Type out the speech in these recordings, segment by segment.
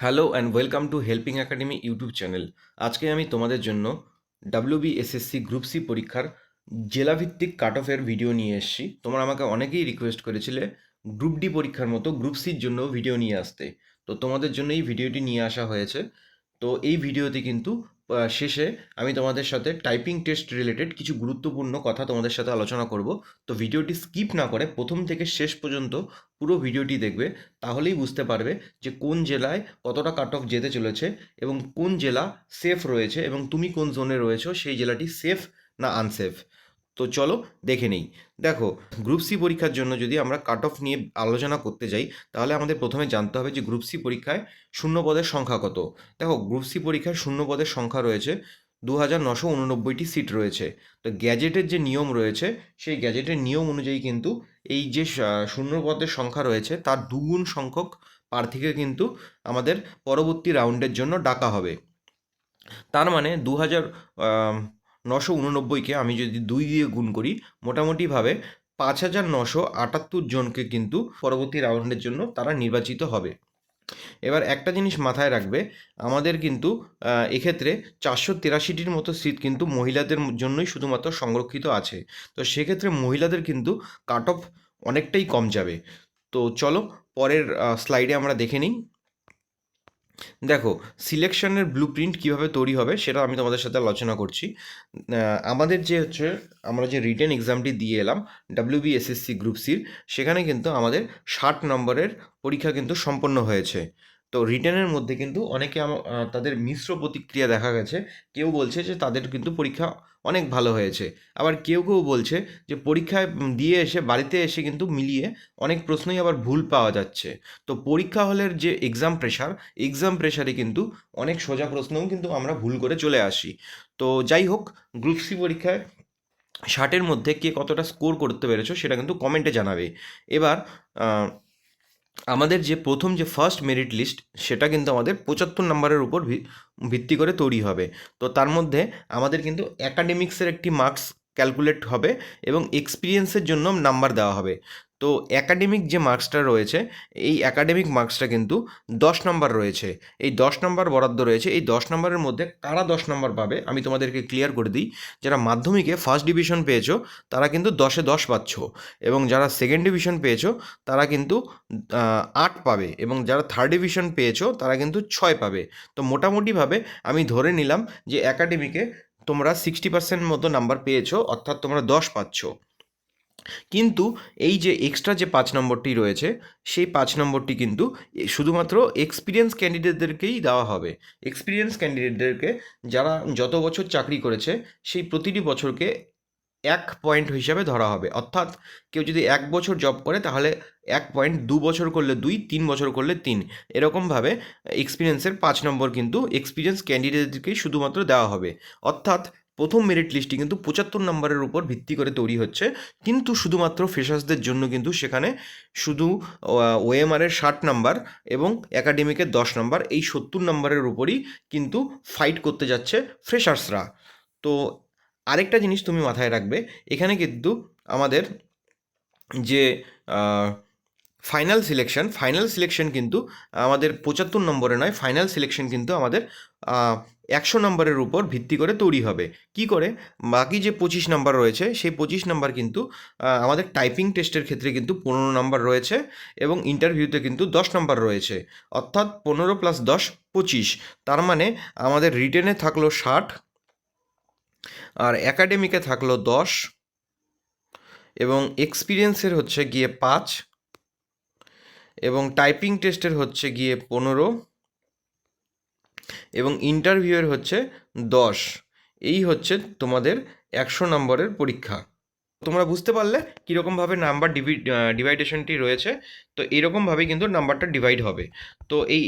Hello and welcome to helping academy YouTube channel. আজকে আমি তোমাদের জন্য ডাব্লিউবিএসএসসি গ্রুপ সি পরীক্ষার জেলাভিত্তিক কাট অফের ভিডিও নিয়ে এসেছি। তোমরা আমাকে অনেকেই রিকোয়েস্ট করেছিলে গ্রুপ ডি পরীক্ষার মতো গ্রুপ সির জন্য ভিডিও নিয়ে আসতে। তো তোমাদের জন্য এই ভিডিওটি নিয়ে আসা হয়েছে। তো এই ভিডিওতে কিন্তু শেষে আমি তোমাদের সাথে টাইপিং টেস্ট রিলেটেড কিছু গুরুত্বপূর্ণ কথা তোমাদের সাথে আলোচনা করব। তো ভিডিওটি স্কিপ না করে প্রথম থেকে শেষ পর্যন্ত পুরো ভিডিওটি দেখবে, তাহলেই বুঝতে পারবে যে কোন জেলায় কতটা কাট অফ যেতে চলেছে এবং কোন জেলা সেফ রয়েছে এবং তুমি কোন জোনে রয়েছো সেই জেলাটি সেফ না আনসেফ। তো চলো দেখে নেই। দেখো, গ্রুপ সি পরীক্ষার জন্য যদি আমরা কাট অফ নিয়ে আলোচনা করতে যাই, তাহলে আমাদের প্রথমে জানতে হবে যে গ্রুপ সি পরীক্ষায় শূন্য পদের সংখ্যা কত। দেখো, গ্রুপ সি পরীক্ষায় শূন্য পদের সংখ্যা রয়েছে 2989টি সিট রয়েছে। তো গ্যাজেটের যে নিয়ম রয়েছে, সেই গ্যাজেটের নিয়ম অনুযায়ী কিন্তু এই যে শূন্য পদের সংখ্যা রয়েছে তার দুগুণ সংখ্যক প্রার্থীকে কিন্তু আমাদের পরবর্তী রাউন্ডের জন্য ডাকা হবে। তার মানে 2989কে আমি যদি 2 দিয়ে গুণ করি, মোটামুটিভাবে 5978 জনকে কিন্তু পরবর্তী রাউন্ডের জন্য তারা নির্বাচিত হবে। এবার একটা জিনিস মাথায় রাখবে, আমাদের কিন্তু এক্ষেত্রে 483টির মতো সিট কিন্তু মহিলাদের জন্যই শুধুমাত্র সংরক্ষিত আছে। তো সেক্ষেত্রে মহিলাদের কিন্তু কাট অফ অনেকটাই কম যাবে। তো চলো পরের স্লাইডে আমরা দেখে নিই। দেখো, সিলেকশনের ব্লু প্রিন্ট কীভাবে তৈরি হবে সেটা আমি তোমাদের সাথে আলোচনা করছি। আমাদের যে হচ্ছে, আমরা যে রিটেন এক্সামটি দিয়ে এলাম ডাব্লিউবিএসএসসি গ্রুপ সির, সেখানে কিন্তু আমাদের 60 নম্বরের পরীক্ষা কিন্তু সম্পন্ন হয়েছে। তো রিটেনের মধ্যে কিন্তু অনেকে তাদের মিশ্র প্রতিক্রিয়া দেখা গেছে। কেউ বলছে যে তাদের কিন্তু পরীক্ষা অনেক ভালো হয়েছে, আবার কেউ কেউ বলছে যে পরীক্ষায় দিয়ে এসে বাড়িতে এসে কিন্তু মিলিয়ে অনেক প্রশ্নই আবার ভুল পাওয়া যাচ্ছে। তো পরীক্ষা হলের যে এক্সাম প্রেশারে কিন্তু অনেক সোজা প্রশ্নও কিন্তু আমরা ভুল করে চলে আসি। তো যাই হোক, গ্রুপ সি পরীক্ষায় 60-এর মধ্যে কে কতটা স্কোর করতে পেরেছো সেটা কিন্তু কমেন্টে জানাবে। এবার আমাদের যে প্রথম যে ফার্স্ট মেরিট লিস্ট, সেটা কিন্তু আমাদের 75 নম্বরের উপর ভিত্তি করে তৈরি হবে। তো তার মধ্যে আমাদের কিন্তু অ্যাকাডেমিক্সের একটি মার্কস ক্যালকুলেট হবে এবং এক্সপিরিয়েন্সের জন্য নাম্বার দেওয়া হবে। তো অ্যাকাডেমিক যে মার্কসটা রয়েছে, এই অ্যাকাডেমিক মার্কসটা কিন্তু 10 নম্বর রয়েছে। এই 10 নম্বর বরাদ্দ রয়েছে। এই 10 নম্বরের মধ্যে কারা 10 নম্বর পাবে আমি তোমাদেরকে ক্লিয়ার করে দিই। যারা মাধ্যমিকে ফার্স্ট ডিভিশন পেয়েছো তারা কিন্তু 10-এ 10 পাচ্ছ, এবং যারা সেকেন্ড ডিভিশন পেয়েছো তারা কিন্তু 8 পাবে, এবং যারা থার্ড ডিভিশন পেয়েছো তারা কিন্তু 6 পাবে। তো মোটামুটিভাবে আমি ধরে নিলাম যে একাডেমিকে তোমরা 60% মতো নাম্বার পেয়েছো, অর্থাৎ তোমরা 10 পাচ্ছ। কিন্তু এই যে এক্সট্রা যে 5 নম্বরটি রয়েছে, সেই 5 নম্বরটি কিন্তু শুধুমাত্র এক্সপিরিয়েন্স ক্যান্ডিডেটদেরকেই দেওয়া হবে। এক্সপিরিয়েন্স ক্যান্ডিডেটদেরকে, যারা যত বছর চাকরি করেছে সেই প্রতিটি বছরকে 1 পয়েন্ট হিসাবে ধরা হবে। অর্থাৎ কেউ যদি 1 বছর জব করে তাহলে 1 পয়েন্ট, 2 বছর করলে 2, 3 বছর করলে 3, এরকমভাবে এক্সপিরিয়েন্সের 5 নম্বর কিন্তু এক্সপিরিয়েন্স ক্যান্ডিডেটদেরকেই শুধুমাত্র দেওয়া হবে। অর্থাৎ প্রথম মেরিট লিস্টটি কিন্তু 75 নম্বরের উপর ভিত্তি করে তৈরি হচ্ছে, কিন্তু শুধুমাত্র ফ্রেশার্সদের জন্য কিন্তু সেখানে শুধু ওএমআরের 60 নম্বর এবং একাডেমিকের 10 নম্বর, এই 70 নম্বরের উপরই কিন্তু ফাইট করতে যাচ্ছে ফ্রেশার্সরা। তো আরেকটা জিনিস তুমি মাথায় রাখবে, এখানে কিন্তু আমাদের যে ফাইনাল সিলেকশন কিন্তু আমাদের 75 নম্বরে নয়, ফাইনাল সিলেকশন কিন্তু আমাদের 100 নম্বরের উপর ভিত্তি করে তৈরি হবে। কি করে? বাকি যে 25 নাম্বার রয়েছে সেই 25 নাম্বার কিন্তু আমাদের টাইপিং টেস্টের ক্ষেত্রে কিন্তু 15 নাম্বার রয়েছে, এবং ইন্টারভিউতে কিন্তু 10 নাম্বার রয়েছে। অর্থাৎ 15 + 10 25। তার মানে আমাদের রিটেনে থাকলো 60, আর একাডেমিকে থাকলো 10, এবং এক্সপিরিয়েন্সের হচ্ছে গিয়ে 5, এবং টাইপিং টেস্টের হচ্ছে গিয়ে 15, এবং ইন্টারভিউয়ের হচ্ছে 10। এই হচ্ছে তোমাদের 100 নম্বরের পরীক্ষা। তোমরা বুঝতে পারলে কীরকমভাবে নাম্বার ডিভাইডেশনটি রয়েছে। তো এরকমভাবেই কিন্তু নাম্বারটা ডিভাইড হবে। তো এই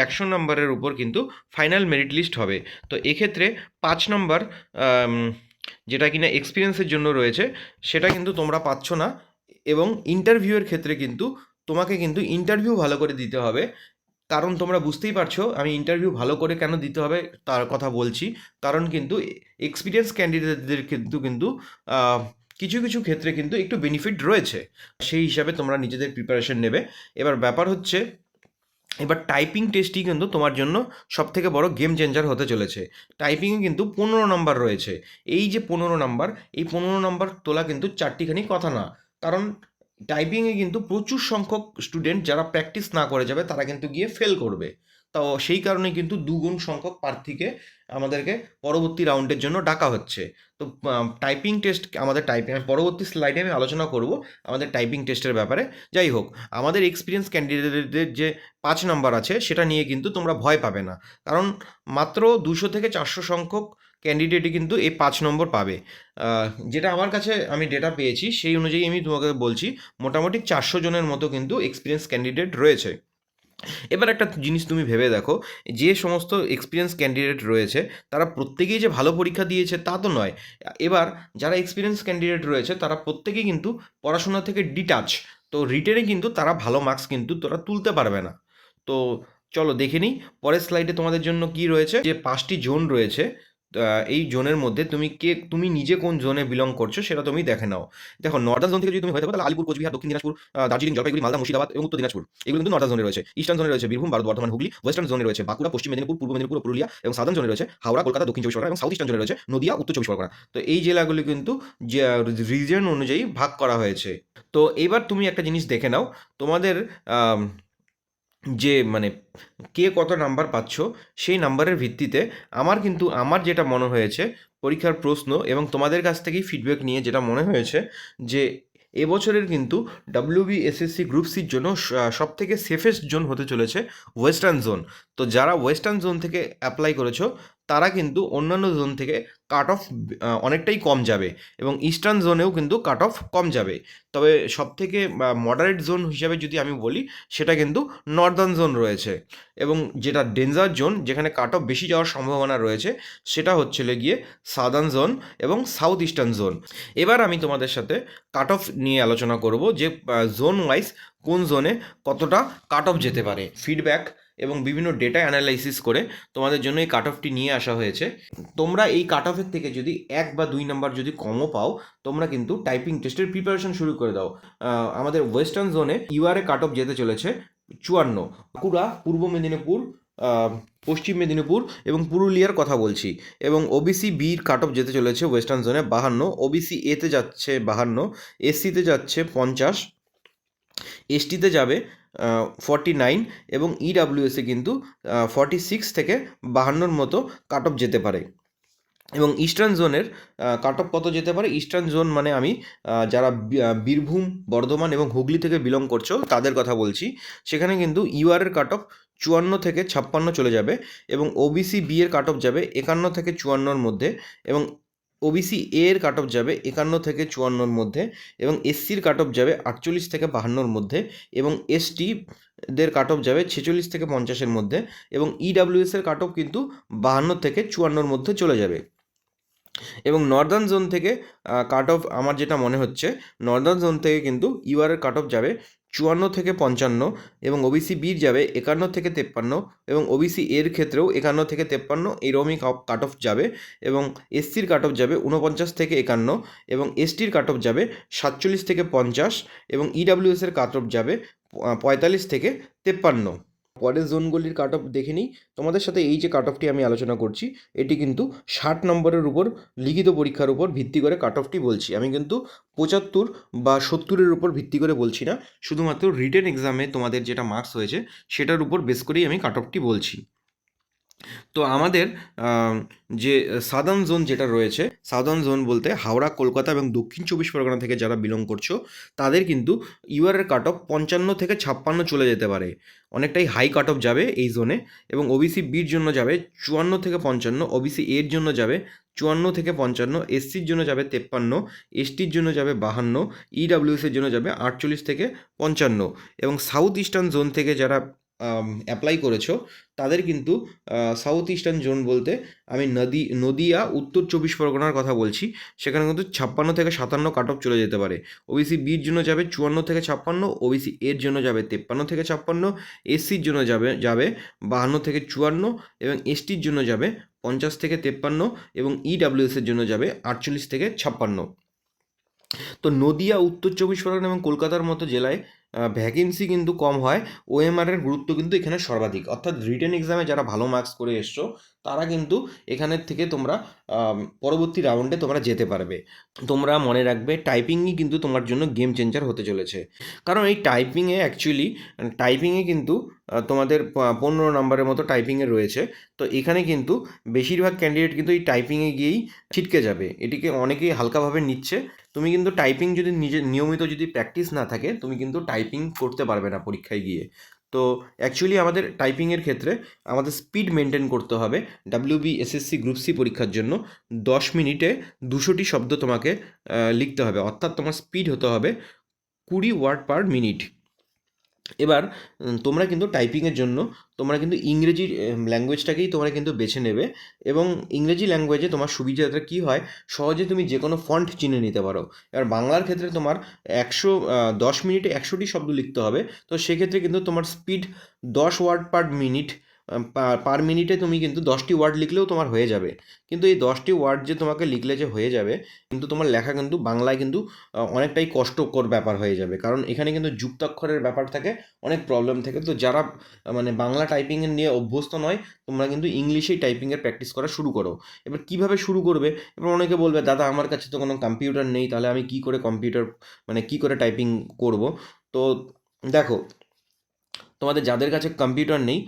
100 নম্বরের উপর কিন্তু ফাইনাল মেরিট লিস্ট হবে। তো এক্ষেত্রে 5 নম্বর যেটা কিনা এক্সপিরিয়েন্সের জন্য রয়েছে, সেটা কিন্তু তোমরা পাচ্ছ না। এবং ইন্টারভিউয়ের ক্ষেত্রে কিন্তু তোমাকে কিন্তু ইন্টারভিউ ভালো করে দিতে হবে। কারণ তোমরা বুঝতেই পারছো আমি ইন্টারভিউ ভালো করে কেন দিতে হবে তার কথা বলছি। কারণ কিন্তু এক্সপিরিয়েন্স ক্যান্ডিডেটদের কিন্তু কিছু কিছু ক্ষেত্রে কিন্তু একটু বেনিফিট রয়েছে। সেই হিসাবে তোমরা নিজেদের প্রিপারেশন নেবে। এবার ব্যাপার হচ্ছে এবার টাইপিং টেস্টই কিন্তু তোমার জন্য সবথেকে বড় গেম চেঞ্জার হতে চলেছে। টাইপিংয়ে কিন্তু 15 নাম্বার রয়েছে। এই যে 15 নাম্বার, এই 15 নাম্বার তোলা কিন্তু চারটিখানি কথা না। কারণ টাইপিংয়ে কিন্তু প্রচুর সংখ্যক স্টুডেন্ট যারা প্র্যাকটিস না করে যাবে তারা কিন্তু গিয়ে ফেল করবে। তো সেই কারণে কিন্তু দুগুণ সংখ্যক প্রার্থীকে আমাদেরকে পরবর্তী রাউন্ডের জন্য ডাকা হচ্ছে। তো টাইপিং টেস্ট আমাদের টাইপিং পরবর্তী স্লাইডে আমি আলোচনা করব আমাদের টাইপিং টেস্টের ব্যাপারে। যাই হোক, আমাদের এক্সপিরিয়েন্স ক্যান্ডিডেটদের যে 5 নাম্বার আছে সেটা নিয়ে কিন্তু তোমরা ভয় পাবে না। কারণ মাত্র 200 থেকে 400 সংখ্যক ক্যান্ডিডেটই কিন্তু এই 5 নম্বর পাবে। যেটা আমার কাছে আমি ডেটা পেয়েছি সেই অনুযায়ী আমি তোমাকে বলছি, মোটামুটি 400 জনের মতো কিন্তু এক্সপিরিয়েন্স ক্যান্ডিডেট রয়েছে। এবার একটা জিনিস তুমি ভেবে দেখো, যে সমস্ত এক্সপিরিয়েন্স ক্যান্ডিডেট রয়েছে তারা প্রত্যেকেই যে ভালো পরীক্ষা দিয়েছে তা তো নয়। এবার যারা এক্সপিরিয়েন্স ক্যান্ডিডেট রয়েছে তারা প্রত্যেকেই কিন্তু পড়াশোনা থেকে ডিটাচ। তো রিটেনে কিন্তু তারা ভালো মার্কস কিন্তু তারা তুলতে পারবে না। তো চলো দেখে নিই পরের স্লাইডে তোমাদের জন্য কি রয়েছে। যে 5টি জোন রয়েছে, এই জোনের মধ্যে তুমি নিজে কোন জোনে বিলং করছো সেটা তুমি দেখে নাও। দেখো, নর্দার্ন জোন থেকে যদি তুমি হয়ে থাকো তাহলে আলিপুর, কোচবিহার, দক্ষিণ দিনাজপুর, দার্জিলিং, জলপাইগুড়ি, মালদা, মুর্শিদাবাদ এবং উত্তর দিনাজপুর, এগুলো কিন্তু নর্দার্ন জোনে রয়েছে। ইস্টার্ন জোনে রয়েছে বীরভূম, বর্ধমান, হুগলি। ওয়েস্টার্ন জোনে রয়েছে বাঁকুড়া, পশ্চিম মেদিনীপুর, পূর্ব মেদিনীপুর, পুরুলিয়া এবং সাউদার্ন জোনে রয়েছে হাওড়া, কলকাতা, দক্ষিণ চব্বিশ পরগনা এবং সাউথ ইস্টার্ন জোনে রয়েছে নদিয়া, উত্তর চব্বিশ পরগনা। তো এই জেলাগুলি কিন্তু যে রিজন অনুযায়ী ভাগ করা হয়েছে। তো এবার তুমি একটা জিনিস দেখে নাও, তোমাদের আম, যে মানে কে কত নাম্বার পাচ্ছ সেই নাম্বারের ভিত্তিতে আমার যেটা মনে হয়েছে পরীক্ষার প্রশ্ন এবং তোমাদের কাছ থেকেই ফিডব্যাক নিয়ে যেটা মনে হয়েছে যে এবছরের কিন্তু WBSSC গ্রুপ সির জন্য সব থেকে সেফেস্ট জোন হতে চলেছে ওয়েস্টার্ন জোন। তো যারা ওয়েস্টার্ন জোন থেকে অ্যাপ্লাই করেছো তারা কিন্তু অন্যান্য জোন থেকে কাট অফ অনেকটাই কম যাবে এবং ইস্টার্ন জোনেও কিন্তু কাট অফ কম যাবে। তবে সবথেকে মডারেট জোন হিসাবে যদি আমি বলি সেটা কিন্তু নর্দার্ন জোন রয়েছে, এবং যেটা ডেঞ্জার জোন যেখানে কাট অফ বেশি যাওয়ার সম্ভাবনা রয়েছে সেটা হচ্ছে গিয়ে সাদার্ন জোন এবং সাউথ ইস্টার্ন জোন। এবার আমি তোমাদের সাথে কাট অফ নিয়ে আলোচনা করব যে জোন ওয়াইজ কোন জোনে কতটা কাট অফ যেতে পারে। ফিডব্যাক এবং বিভিন্ন ডেটা অ্যানালাইসিস করে তোমাদের জন্য এই কাট অফটি নিয়ে আসা হয়েছে। তোমরা এই কাট অফের থেকে যদি 1 বা 2 নাম্বার যদি কমও পাও, তোমরা কিন্তু টাইপিং টেস্টের প্রিপারেশন শুরু করে দাও। আমাদের ওয়েস্টার্ন জোনে ইউআরএ কাট অফ যেতে চলেছে 54। বাঁকুড়া, পূর্ব মেদিনীপুর, পশ্চিম মেদিনীপুর এবং পুরুলিয়ার কথা বলছি। এবং ওবিসি বির কাট অফ যেতে চলেছে ওয়েস্টার্ন জোনে 52, ওবিসি এতে যাচ্ছে 52, এসসিতে যাচ্ছে 50, এসটিতে যাবে 49 এবং ইডাব্লিউএসে কিন্তু 46 থেকে 52 মতো কাট অফ যেতে পারে। এবং ইস্টার্ন জোনের কাট অফ কত যেতে পারে, ইস্টার্ন জোন মানে আমি যারা বীরভূম, বর্ধমান এবং হুগলি থেকে বিলং করছো তাদের কথা বলছি। সেখানে কিন্তু ইউআরের কাট অফ 54 থেকে 56 চলে যাবে এবং ওবিসি বি এর কাট অফ যাবে 51 থেকে 54-র মধ্যে এবং ওবিসি এ এর কাট অফ যাবে 51 থেকে 54-র মধ্যে এবং এসসির কাট অফ যাবে 48 থেকে 52-র মধ্যে এবং এসটি দের কাট অফ যাবে 46 থেকে 50-এর মধ্যে এবং ইডাব্লিউএস এর কাট অফ কিন্তু 52 থেকে 54-র মধ্যে চলে যাবে। এবং নর্দার্ন জোন থেকে কাট অফ আমার যেটা মনে হচ্ছে, নর্দার্ন জোন থেকে কিন্তু ইউআরের কাট অফ যাবে 54 থেকে 55 এবং ওবিসি বির যাবে 51 থেকে 53 এবং ওবিসি এর ক্ষেত্রেও 51 থেকে 53 এরকমই কাট অফ যাবে এবং এসসির কাট অফ যাবে 49 থেকে 51 এবং এসটির কাট অফ যাবে 47 থেকে 50 এবং ইডাব্লিউএস এর কাট অফ যাবে 45 থেকে 53। পরের জোনগুলির কাট অফ দেখে নিই। তোমাদের সাথে এই যে কাট অফটি আমি আলোচনা করছি এটি কিন্তু 60 নম্বরের উপর লিখিত পরীক্ষার উপর ভিত্তি করে কাট অফটি বলছি। আমি কিন্তু 75 বা 70-এর উপর ভিত্তি করে বলছি না, শুধুমাত্র রিটেন এক্সামে তোমাদের যেটা মার্কস হয়েছে সেটার উপর বেস করেই আমি কাট অফটি বলছি। তো আমাদের যে সাদার্ন জোন যেটা রয়েছে, সাদার্ন জোন বলতে হাওড়া, কলকাতা এবং দক্ষিণ চব্বিশ পরগনা থেকে যারা বিলং করছো তাদের কিন্তু ইউআরের কাট অফ 55 থেকে 56 চলে যেতে পারে, অনেকটাই হাই কাট অফ যাবে এই জোনে। এবং ওবিসি বির জন্য যাবে 54 থেকে 55, ওবিসি এর জন্য যাবে 54 থেকে 55, এসসির জন্য যাবে 53, এসটির জন্য যাবে 52, ইডাব্লিউএসের জন্য যাবে 48 থেকে 55 এবং সাউথ ইস্টার্ন জোন থেকে যারা অ্যাপ্লাই করেছো তাদের কিন্তু সাউথ ইস্টার্ন জোন বলতে আমি নদিয়া, উত্তর চব্বিশ পরগনার কথা বলছি। সেখানে কিন্তু 56 থেকে 57 কাট অফ চলে যেতে পারে। ওবিসি বির জন্য যাবে 54 থেকে 56, ওবিসি এর জন্য যাবে 53 থেকে 56, এসসির জন্য যাবে 52 থেকে 54 এবং এসটির জন্য যাবে 50 থেকে 53 এবং ইডাব্লিউএসের জন্য যাবে 48 থেকে 56। তো নদিয়া, উত্তর চব্বিশ পরগনা এবং কলকাতার মতো জেলায় ভ্যাকেন্সি কিন্তু কম হয়, ওএমআরের গুরুত্ব কিন্তু এখানে সর্বাধিক। অর্থাৎ রিটেন এক্সামে যারা ভালো মার্কস করে এসছো তারা কিন্তু এখানের থেকে তোমরা পরবর্তী রাউন্ডে তোমরা যেতে পারবে। তোমরা মনে রাখবে টাইপিংই কিন্তু তোমার জন্য গেম চেঞ্জার হতে চলেছে। কারণ এই টাইপিংয়ে কিন্তু তোমাদের 15 নম্বরের মতো টাইপিংয়ে রয়েছে। তো এখানে কিন্তু বেশিরভাগ ক্যান্ডিডেট কিন্তু এই টাইপিংয়ে গিয়েই ছিটকে যাবে, এটিকে অনেকেই হালকাভাবে নিচ্ছে। তুমি কিন্তু টাইপিং যদি নিজে নিয়মিত যদি প্র্যাকটিস না থাকে, তুমি কিন্তু টাইপিং করতে পারবে না পরীক্ষায় গিয়ে। তো অ্যাকচুয়ালি আমাদের টাইপিংয়ের ক্ষেত্রে আমাদের স্পিড মেনটেন করতে হবে। WBSSC গ্রুপ সি পরীক্ষার জন্য 10 মিনিটে 200টি শব্দ তোমাকে লিখতে হবে, অর্থাৎ তোমার স্পিড হতে হবে 20 ওয়ার্ড পার মিনিট। এবার তোমরা কিন্তু টাইপিংয়ের জন্য তোমরা কিন্তু ইংরেজি ল্যাঙ্গুয়েজটাকেই তোমরা কিন্তু বেছে নেবে। এবং ইংরেজি ল্যাঙ্গুয়েজে তোমার সুবিধাটা কী হয়, সহজে তুমি যে কোনো ফন্ট চিনে নিতে পারো। এবার বাংলার ক্ষেত্রে তোমার 10 মিনিটে 100টি শব্দ লিখতে হবে। তো সেক্ষেত্রে কিন্তু তোমার স্পিড 10 ওয়ার্ড পার মিনিট, পার মিনিটে তুমি কিন্তু 10টি ওয়ার্ড লিখলেও তোমার হয়ে যাবে। কিন্তু এই 10টি ওয়ার্ড যে তোমাকে লিখলে যে হয়ে যাবে, কিন্তু তোমার লেখা কিন্তু বাংলায় কিন্তু অনেকটাই কষ্টকর ব্যাপার হয়ে যাবে। কারণ এখানে কিন্তু যুক্তাক্ষরের ব্যাপার থাকে, অনেক প্রবলেম থাকে। তো যারা মানে বাংলা টাইপিংয়ের নিয়ে অভ্যস্ত নয়, তোমরা কিন্তু ইংলিশেই টাইপিংয়ের প্র্যাকটিস করা শুরু করো। এবার কীভাবে শুরু করবে? এবার অনেকে বলবে, দাদা আমার কাছে তো কোনো কম্পিউটার নেই, তাহলে আমি কী করে কী করে টাইপিং করব? তো দেখো, তোমাদের যাদের কাছে কম্পিউটার নেই,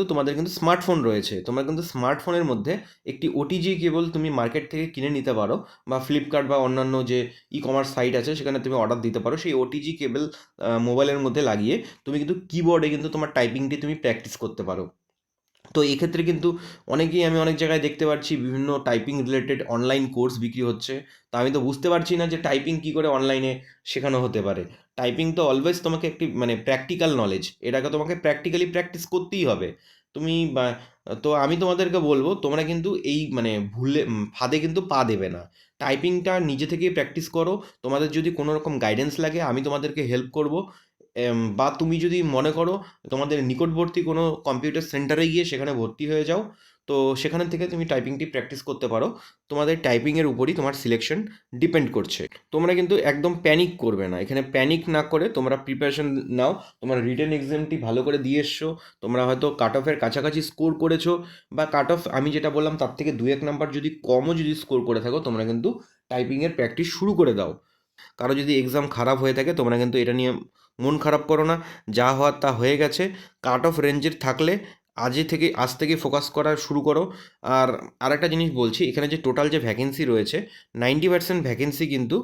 তোমাদের কিন্তু স্মার্টফোন রয়েছে। তোমরা কিন্তু স্মার্টফোনের মধ্যে একটি ওটিজি কেবল তুমি মার্কেট থেকে কিনে নিতে পারো, বা ফ্লিপকার্ট বা অন্যান্য যে ই কমার্স সাইট আছে সেখানে তুমি অর্ডার দিতে পারো। সেই ওটিজি কেবল মোবাইলের মধ্যে লাগিয়ে তুমি কিন্তু কিবোর্ডে কিন্তু তোমার টাইপিংটি তুমি প্র্যাকটিস করতে পারো। তো এক্ষেত্রে কিন্তু আমি অনেক জায়গায় দেখতে পাচ্ছি বিভিন্ন টাইপিং রিলেটেড অনলাইন কোর্স বিক্রি হচ্ছে। তা আমি তো বুঝতে পারছি না যে টাইপিং কী করে অনলাইনে শেখানো হতে পারে। টাইপিং তো অলওয়েজ তোমাকে একটি মানে প্র্যাকটিক্যাল নলেজ, এটাকে তোমাকে প্র্যাকটিক্যালি প্র্যাকটিস করতেই হবে। তুমি তো আমি তোমাদেরকে বলবো, তোমরা কিন্তু এই মানে ফাঁদে কিন্তু পা দেবে না। টাইপিংটা নিজে থেকেই প্র্যাকটিস করো। তোমাদের যদি কোনো রকম গাইডেন্স লাগে, আমি তোমাদেরকে হেল্প করব। বা তুমি যদি মনে করো তোমাদের নিকটবর্তী কোনো কম্পিউটার সেন্টারে গিয়ে সেখানে ভর্তি হয়ে যাও, তো সেখান থেকে তুমি টাইপিংটি প্র্যাকটিস করতে পারো। তোমাদের টাইপিংয়ের উপরই তোমার সিলেকশন ডিপেন্ড করছে। তোমরা কিন্তু একদম প্যানিক করবে না, এখানে প্যানিক না করে তোমরা প্রিপারেশন নাও। তোমরা রিটেন এক্সামটি ভালো করে দিয়ে এসছো, তোমরা হয়তো কাট অফের কাছাকাছি স্কোর করেছো, বা কাট অফ আমি যেটা বললাম তার থেকে 2-1 নাম্বার যদি কমও যদি স্কোর করে থাকো, তোমরা কিন্তু টাইপিংয়ের প্র্যাকটিস শুরু করে দাও। কারো যদি এক্সাম খারাপ হয়ে থাকে, তোমরা কিন্তু এটা নিয়ে মন খারাপ করো না। যা হওয়ার তা হয়ে গেছে। কাট অফ রেঞ্জের থাকলে আজ থেকে ফোকাস করা শুরু করো। আর আরেকটা জিনিস বলছি, এখানে যে টোটাল যে ভ্যাকেন্সি রয়েছে, 90% ভ্যাকেন্সি কিন্তু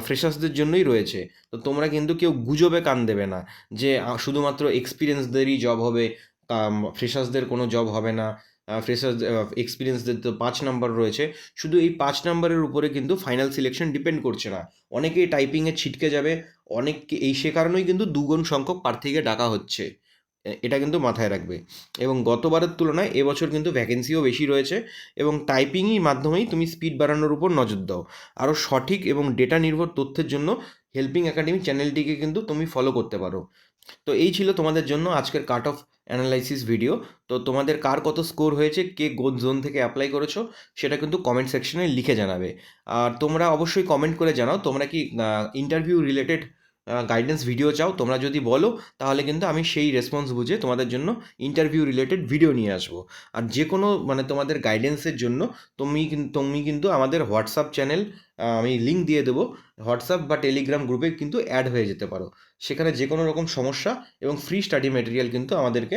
ফ্রেশার্সদের জন্যই রয়েছে। তো তোমরা কিন্তু কেউ গুজবে কান দেবে না যে শুধুমাত্র এক্সপিরিয়েন্সদেরই জব হবে, ফ্রেশার্সদের কোনো জব হবে না। ফ্রেশার্স এক্সপিরিয়েন্সদের তো 5 নাম্বার রয়েছে। শুধু এই 5 নাম্বারের উপরে কিন্তু ফাইনাল সিলেকশন ডিপেন্ড করছে না। অনেকেই টাইপিংয়ে ছিটকে যাবে, অনেককে সে কারণেই কিন্তু দুগুণ সংখ্যক প্রার্থীকে ডাকা হচ্ছে। এটা কিন্তু মাথায় রাখবে। এবং গতবারের তুলনায় এবছর কিন্তু ভ্যাকেন্সিও বেশি রয়েছে। এবং টাইপিংই মাধ্যমেই তুমি স্পিড বাড়ানোর উপর নজর দাও। আরও সঠিক এবং ডেটা নির্ভর তথ্যের জন্য হেল্পিং একাডেমি চ্যানেলটিকে কিন্তু তুমি ফলো করতে পারো। তো এই ছিল তোমাদের জন্য আজকের কাট অফ অ্যানালাইসিস ভিডিও। তো তোমাদের কার কত স্কোর হয়েছে, কে কোন জোন থেকে অ্যাপ্লাই করেছো, সেটা কিন্তু কমেন্ট সেকশনে লিখে জানাবে। আর তোমরা অবশ্যই কমেন্ট করে জানাও তোমরা কি ইন্টারভিউ রিলেটেড গাইডেন্স ভিডিও চাও। তোমরা যদি বলো, তাহলে কিন্তু আমি সেই রেসপন্স বুঝে তোমাদের জন্য ইন্টারভিউ রিলেটেড ভিডিও নিয়ে আসবো। আর যে কোনো মানে তোমাদের গাইডেন্সের জন্য তুমি কিন্তু আমাদের হোয়াটসঅ্যাপ চ্যানেল, আমি লিঙ্ক দিয়ে দেবো, হোয়াটসঅ্যাপ বা টেলিগ্রাম গ্রুপে কিন্তু অ্যাড হয়ে যেতে পারো। সেখানে যে কোনো রকম সমস্যা এবং ফ্রি স্টাডি ম্যাটেরিয়াল কিন্তু আমাদেরকে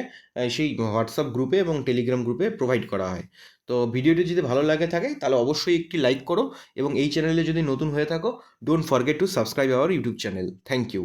সেই হোয়াটসঅ্যাপ গ্রুপে এবং টেলিগ্রাম গ্রুপে প্রোভাইড করা হয়। তো ভিডিওটি যদি ভালো লাগে থাকে, তাহলে অবশ্যই একটি লাইক করো, এবং এই চ্যানেলে যদি নতুন হয়ে থাকো, don't forget to subscribe our YouTube channel. Thank you.